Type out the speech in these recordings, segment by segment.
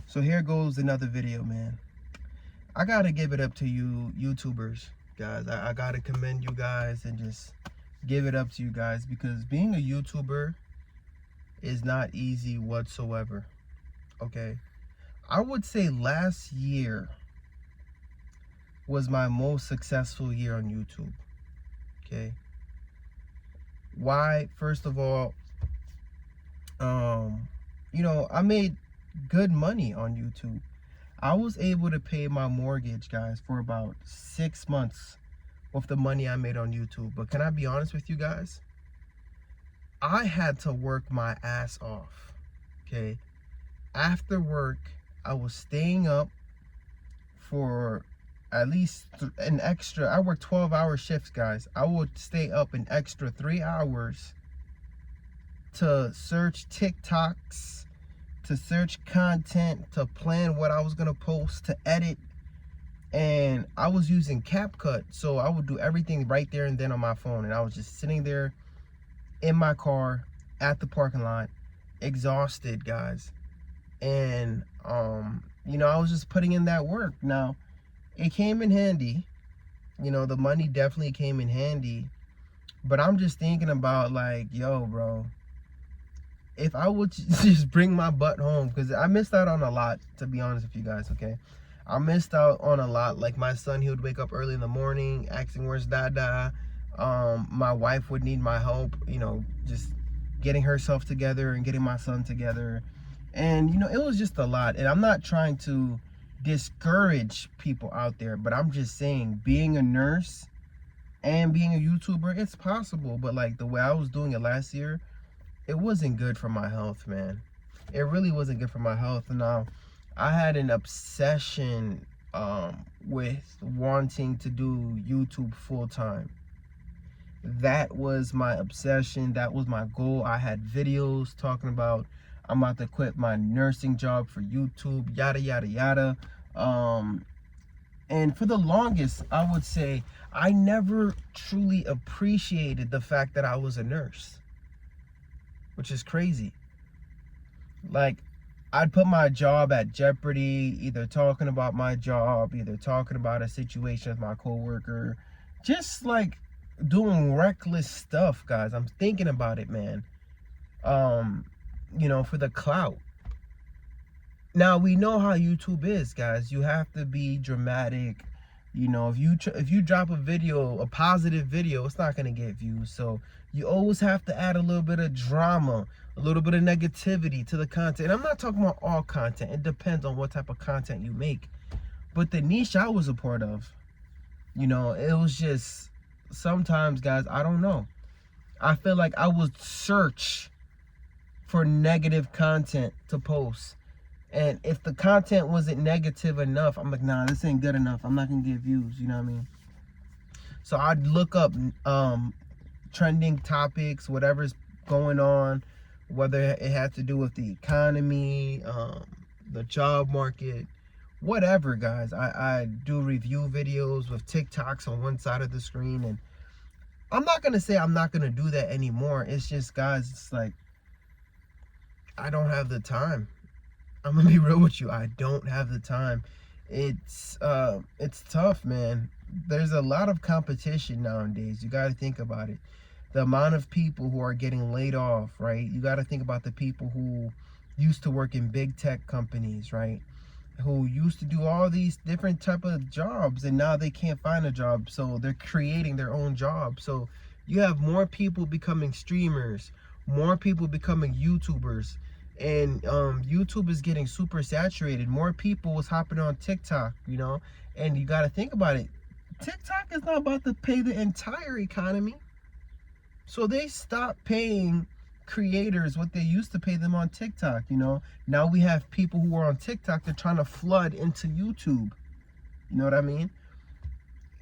So here goes another video, man. I gotta give it up to you YouTubers, guys. I gotta commend you guys and just give it up to you guys, because being a YouTuber is not easy whatsoever. Okay, I would say last year was my most successful year on YouTube. Okay, why? First of all, I made good money on YouTube. I was able to pay my mortgage, guys, for about 6 months with the money I made on YouTube. But can I be honest with you guys? I had to work my ass off. Okay, after work, I was staying up for at least an extra. I work 12-hour shifts, guys. I would stay up an extra 3 hours to search TikToks, to search content, to plan what I was gonna post, to edit. And I was using CapCut, so I would do everything right there and then on my phone. And I was just sitting there in my car at the parking lot, exhausted, guys. And I was just putting in that work. Now, it came in handy. The money definitely came in handy. But I'm just thinking about, like, yo, bro, if I would just bring my butt home, because I missed out on a lot, to be honest with you guys. Okay, I missed out on a lot. Like, my son, he would wake up early in the morning asking where's Dada. My wife would need my help, just getting herself together and getting my son together. And it was just a lot. And I'm not trying to discourage people out there, but I'm just saying, being a nurse and being a YouTuber, it's possible. But like the way I was doing it last year, it wasn't good for my health, man. It really wasn't good for my health. Now, I had an obsession with wanting to do YouTube full time. That was my obsession. That was my goal. I had videos talking about I'm about to quit my nursing job for YouTube, yada, yada, yada. And for the longest, I would say I never truly appreciated the fact that I was a nurse, which is crazy. Like, I'd put my job at jeopardy, either talking about my job, either talking about a situation with my coworker, just like doing reckless stuff, guys. I'm thinking about it, man. For the clout. Now, we know how YouTube is, guys. You have to be dramatic. If you drop a video, a positive video, it's not going to get views. So you always have to add a little bit of drama, a little bit of negativity to the content. And I'm not talking about all content. It depends on what type of content you make. But the niche I was a part of, it was just, sometimes, guys, I don't know. I feel like I would search for negative content to post. And if the content wasn't negative enough, I'm like, nah, this ain't good enough. I'm not gonna get views, you know what I mean? So I'd look up trending topics, whatever's going on, whether it had to do with the economy, the job market, whatever, guys. I do review videos with TikToks on one side of the screen. And I'm not gonna say I'm not gonna do that anymore. It's just, guys, it's like, I don't have the time. I'm gonna be real with you. I don't have the time. It's tough, man. There's a lot of competition nowadays. You got to think about it. The amount of people who are getting laid off, right? You got to think about the people who used to work in big tech companies, right? Who used to do all these different type of jobs, and now they can't find a job, so they're creating their own job. So you have more people becoming streamers, more people becoming YouTubers. And YouTube is getting super saturated. More people was hopping on TikTok, and you got to think about it. TikTok is not about to pay the entire economy. So they stopped paying creators what they used to pay them on TikTok, Now we have people who are on TikTok, they're trying to flood into YouTube. You know what I mean?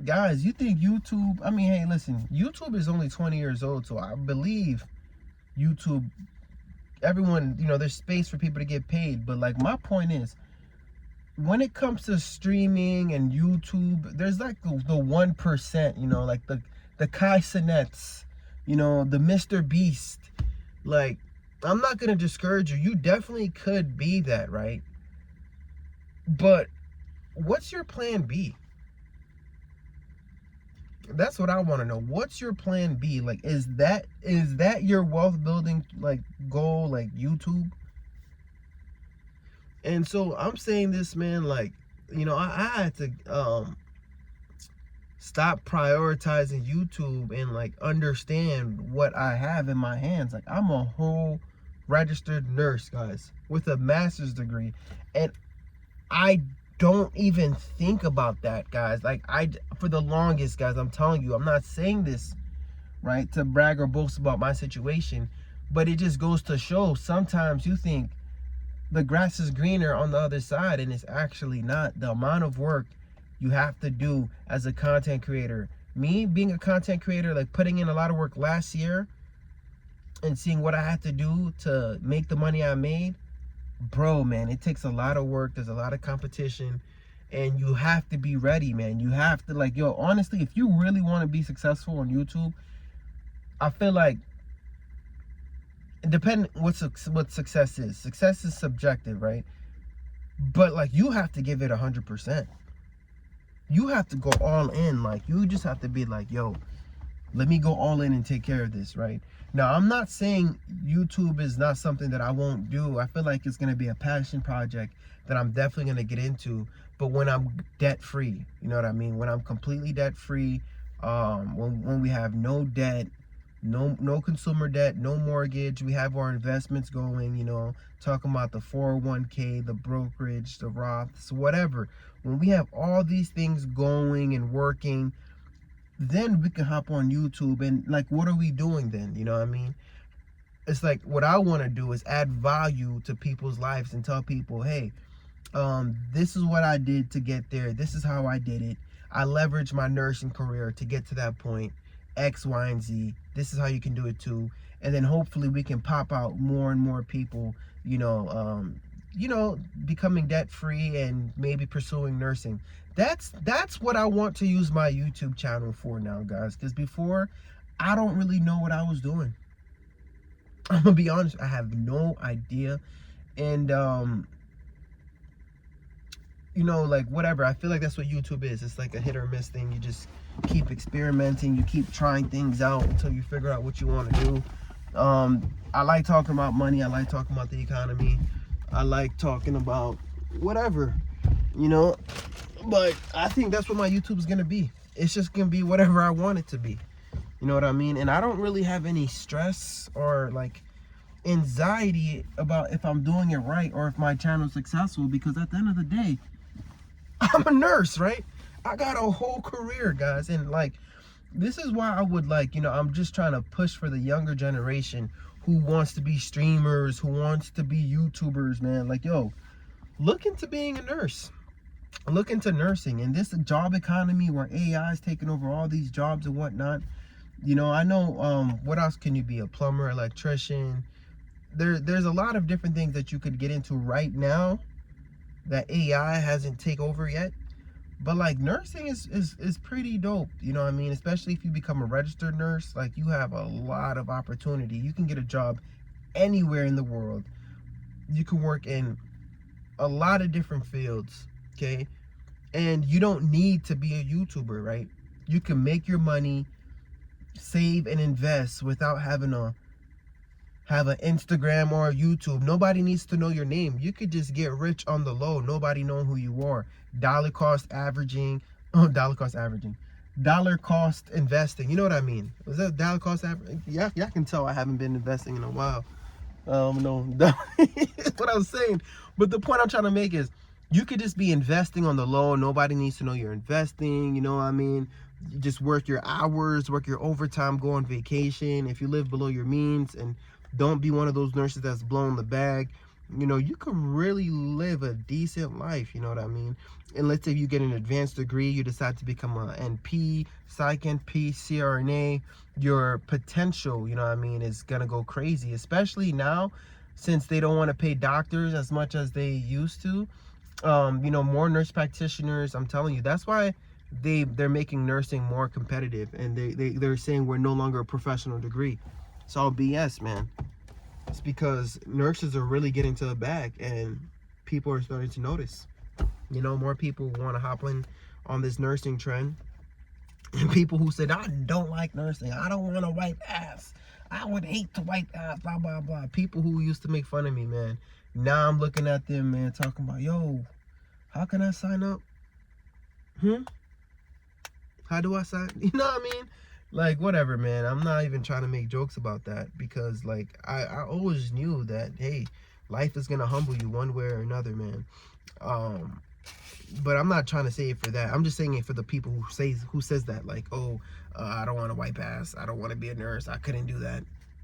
Guys, you think YouTube, hey, listen, YouTube is only 20 years old, so I believe YouTube, everyone, there's space for people to get paid. But like, my point is, when it comes to streaming and YouTube, there's like the 1%, like the Kai Cenats, the Mr. Beast. Like, I'm not gonna discourage you. You definitely could be that, right? But what's your plan B? That's what I want to know. What's your plan B? Like, is that your wealth building like goal, like YouTube? And so I'm saying this, man, like, I had to stop prioritizing YouTube and like understand what I have in my hands. Like, I'm a whole registered nurse, guys, with a master's degree, and I don't even think about that, guys. Like, for the longest, guys, I'm telling you, I'm not saying this, right, to brag or boast about my situation, but it just goes to show sometimes you think the grass is greener on the other side, and it's actually not. The amount of work you have to do as a content creator. Me being a content creator, like putting in a lot of work last year and seeing what I had to do to make the money I made, bro, man, it takes a lot of work. There's a lot of competition, and you have to be ready, man. You have to, like, yo, honestly, if you really want to be successful on YouTube, I feel like, depending what success is. Success is subjective, right? But like, you have to give it 100%. You have to go all in. Like, you just have to be like, yo, let me go all in and take care of this, right? Now, I'm not saying YouTube is not something that I won't do. I feel like it's going to be a passion project that I'm definitely going to get into. But when I'm debt free, you know what I mean? When I'm completely debt free, when we have no debt, no consumer debt, no mortgage, we have our investments going, talking about the 401k, the brokerage, the Roths, whatever. When we have all these things going and working, then we can hop on YouTube and, like, what are we doing then? You know what I mean? It's like, what I want to do is add value to people's lives and tell people, hey, this is what I did to get there. This is how I did it. I leveraged my nursing career to get to that point. X, Y, and Z. This is how you can do it too. And then hopefully we can pop out more and more people, becoming debt free and maybe pursuing nursing. That's what I want to use my YouTube channel for now, guys. Because before, I don't really know what I was doing. I'm gonna be honest, I have no idea. And like, whatever. I feel like that's what YouTube is. It's like a hit or miss thing. You just keep experimenting. You keep trying things out until you figure out what you want to do. I like talking about money. I like talking about the economy. I like talking about whatever, But I think that's what my YouTube is going to be. It's just going to be whatever I want it to be. You know what I mean? And I don't really have any stress or, like, anxiety about if I'm doing it right or if my channel's successful, because at the end of the day, I'm a nurse, right? I got a whole career, guys. And, like, this is why I would, like, I'm just trying to push for the younger generation who wants to be streamers, who wants to be YouTubers, man. Like, yo, look into being a nurse. Look into nursing. And this job economy where AI is taking over all these jobs and whatnot. I know, what else can you be? A plumber, electrician. There's a lot of different things that you could get into right now that AI hasn't taken over yet. But, like, nursing is pretty dope, you know what I mean? Especially if you become a registered nurse, like, you have a lot of opportunity. You can get a job anywhere in the world. You can work in a lot of different fields, okay? And you don't need to be a YouTuber, right? You can make your money, save and invest without having to have an Instagram or a YouTube. Nobody needs to know your name. You could just get rich on the low. Nobody know who you are. Dollar cost investing. You know what I mean? Was that dollar cost averaging? Yeah, I can tell I haven't been investing in a while. No, that's what I was saying. But the point I'm trying to make is, you could just be investing on the low. Nobody needs to know you're investing. You know what I mean? You just work your hours, work your overtime, go on vacation. If you live below your means and don't be one of those nurses that's blowing the bag, you could really live a decent life. You know what I mean? And let's say you get an advanced degree, you decide to become a NP, Psych NP, CRNA, your potential, you know what I mean, is gonna go crazy, especially now since they don't want to pay doctors as much as they used to. More nurse practitioners. I'm telling you, that's why they're making nursing more competitive, and they're saying we're no longer a professional degree. It's all BS, man. It's because nurses are really getting to the bag and people are starting to notice. You know, more people want to hop on this nursing trend. And people who said, I don't like nursing, I don't want to wipe ass, I would hate to wipe ass, blah, blah, blah. People who used to make fun of me, man. Now I'm looking at them, man, talking about, yo, how can I sign up? How do I sign? You know what I mean? Like, whatever, man. I'm not even trying to make jokes about that, because, like, I always knew that, hey, life is going to humble you one way or another, man. But I'm not trying to say it for that. I'm just saying it for the people who says that, like, oh, I don't want to wipe ass, I don't want to be a nurse, I couldn't do that.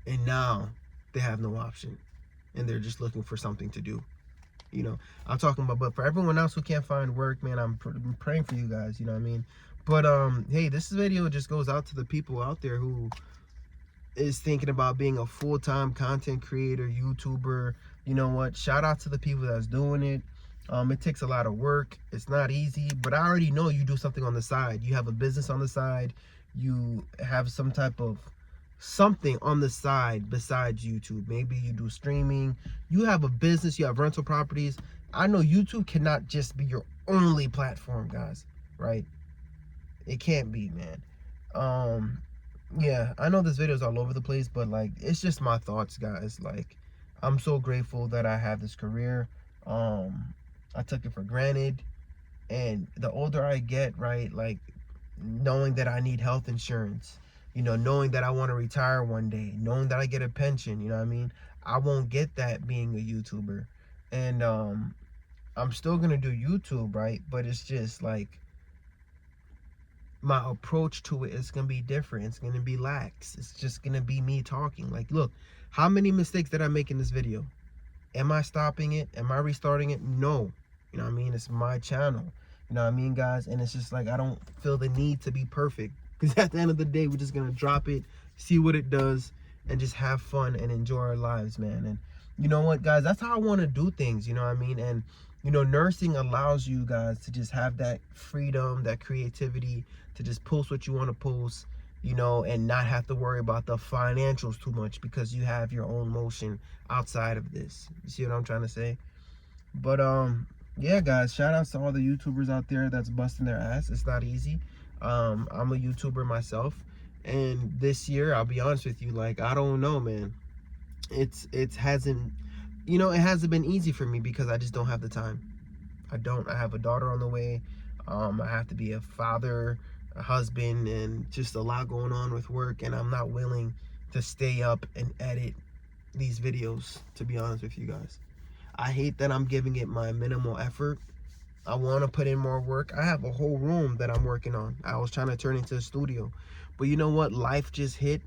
And now they have no option, and they're just looking for something to do. You know, I'm talking about, but for everyone else who can't find work, man, I'm praying for you guys, you know what I mean? But hey, this video just goes out to the people out there who is thinking about being a full-time content creator, YouTuber. You know what, shout out to the people that's doing it. It takes a lot of work, it's not easy, but I already know you do something on the side. You have a business on the side, you have some type of something on the side besides YouTube. Maybe you do streaming, you have a business, you have rental properties. I know YouTube cannot just be your only platform, guys, right? It can't be, man. Yeah, I know this video is all over the place, but like, it's just my thoughts, guys. Like, I'm so grateful that I have this career. I took it for granted, and the older I get, right, like, knowing that I need health insurance, you know, knowing that I want to retire one day, knowing that I get a pension, you know what I mean? I won't get that being a YouTuber. And I'm still gonna do YouTube, right? But it's just like, my approach to it is gonna be different. It's gonna be lax. It's just gonna be me talking. Like, look, how many mistakes did I make in this video? Am I stopping it? Am I restarting it? No. You know what I mean? It's my channel. You know what I mean, guys? And it's just like, I don't feel the need to be perfect, because at the end of the day, we're just gonna drop it, see what it does, and just have fun and enjoy our lives, man. And you know what, guys? That's how I want to do things, you know what I mean? And you know, nursing allows you guys to just have that freedom, that creativity, to just post what you want to post, you know, and not have to worry about the financials too much, because you have your own motion outside of this. You see what I'm trying to say? But yeah, guys, shout outs to all the YouTubers out there that's busting their ass. It's not easy. I'm a YouTuber myself, and this year, I'll be honest with you, like, I don't know, man. It hasn't, you know, it hasn't been easy for me, because I just don't have the time. I have a daughter on the way. I have to be a father, a husband, and just a lot going on with work, and I'm not willing to stay up and edit these videos, to be honest with you guys. I hate that I'm giving it my minimal effort. I want to put in more work. I have a whole room that I'm working on. I was trying to turn into a studio, but you know what, life just hit,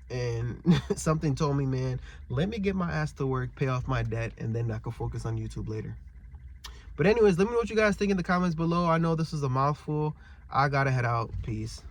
and something told me, man, let me get my ass to work, pay off my debt, and then I can focus on YouTube later. But anyways, let me know what you guys think in the comments below. I know this is a mouthful. I gotta head out. Peace.